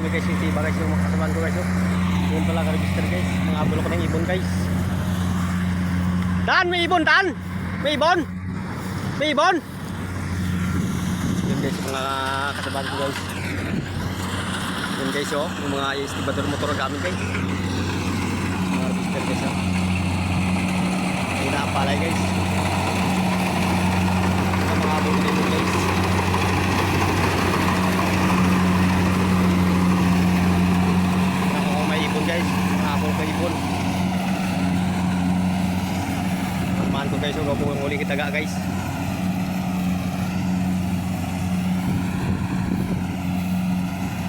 kami guys, yung tiba guys, yung mga kasamaan ko guys. Oh. Yun pala ka-register guys. Nangabol ako ng ibon guys. Dan, may ibon Dan! May ibon! May ibon! Yun guys, yung mga kasamaan ko guys. Yun guys oh, yung mga estibador motor gamit guys. Mga register guys oh. Yun na ang palay guys. Yung mga abon ng ibon guys. Guys, nakapol ka ibon. Pagmaan ko guys, huwag po ang uli kita guys.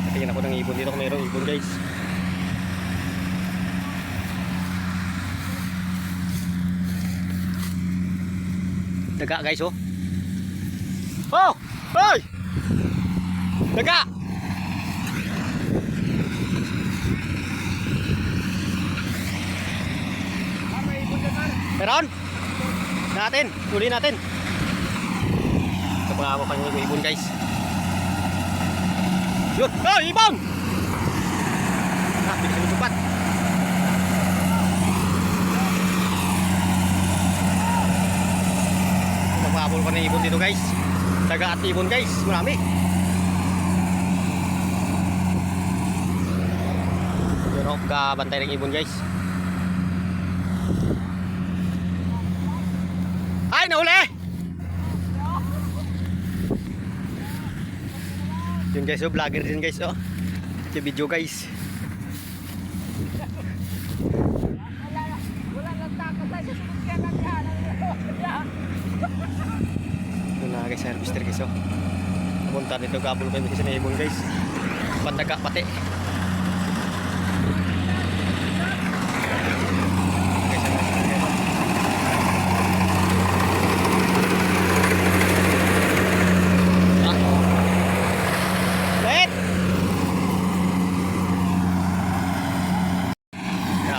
Natingin ako ng ibon dito kung mayroong ibon guys. Daga guys oh. Oh! Hoy! Daga! Meron? Natin, huli natin. Ito pa ako kanyang ibon guys. Yun! Oh, ibon! Ah, bilis yung supat. Magpapabol pa ng ibon dito guys. Daga at ibon guys, marami. Yun o, kabantay ng ibon guys. Ay, nahuli! Yun guys, oh, vlogger din guys, oh. Yung video guys. Yun na guys, harvester guys, oh. Punta dito, gabol kayo kasi na ibon guys. Pandaga pati.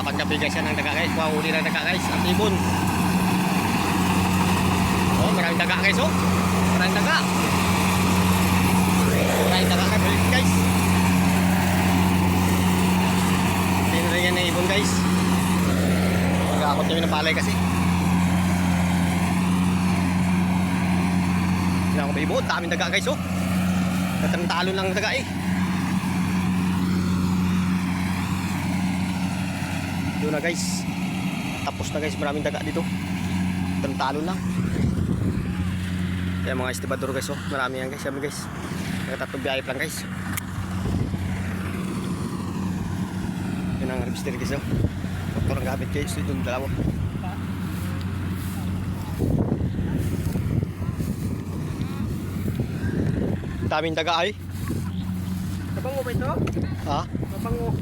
Pagkapi guys yan ang daga guys, wahuli ng daga guys, at ibon. Oh, maraming daga guys oh. Maraming daga. Maraming daga guys. Tingnan na yan ng ibon guys. Mag-aakot kami ng palay kasi. Hindi ako may ibon, daming daga guys oh. Natalo lang daga eh. Yun na guys, tapos na guys, maraming daga dito. Talo lang. Kaya mga estibador guys oh, marami yan guys, sabi guys. Nagtatlong biyahe lang guys. Yun ang harvester guys oh. Motor ang gamit guys, ito yung dalawa. Daming daga ay. Mabango ba ito? Ha? Mabango.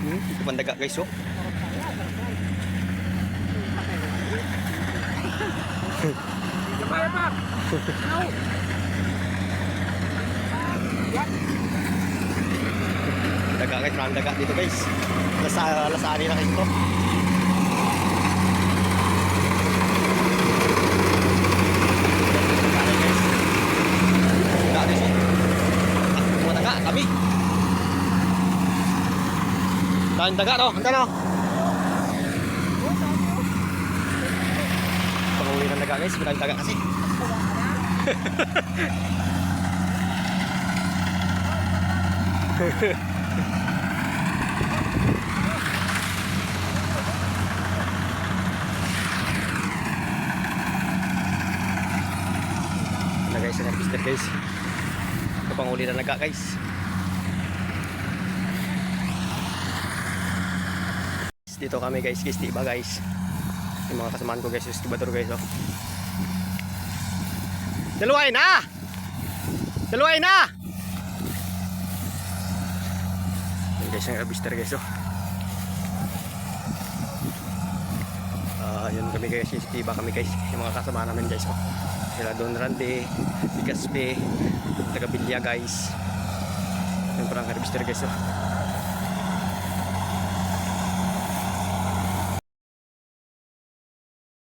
Ito pang daga guys oh. Daga guys, maraming daga dito guys. Lasari na guys ito. Daga guys oh. Mga daga, kami. Daming daga no, handa no. Panguli ng daga guys, maraming daga kasi. Na guys, ang harvester guys. Ito panguli ng daga guys. Dito kami guys, tiba guys. Yung mga kasamaan ko guys, yung estibador guys oh. Daluay na! Daluay na! Yan guys, yung harvester guys oh. Yun kami guys, tiba kami guys. Yung mga kasamaan namin guys oh. Sila Don Randy, Bigaspe, taga Bilya guys. Yung parang harvester guys oh.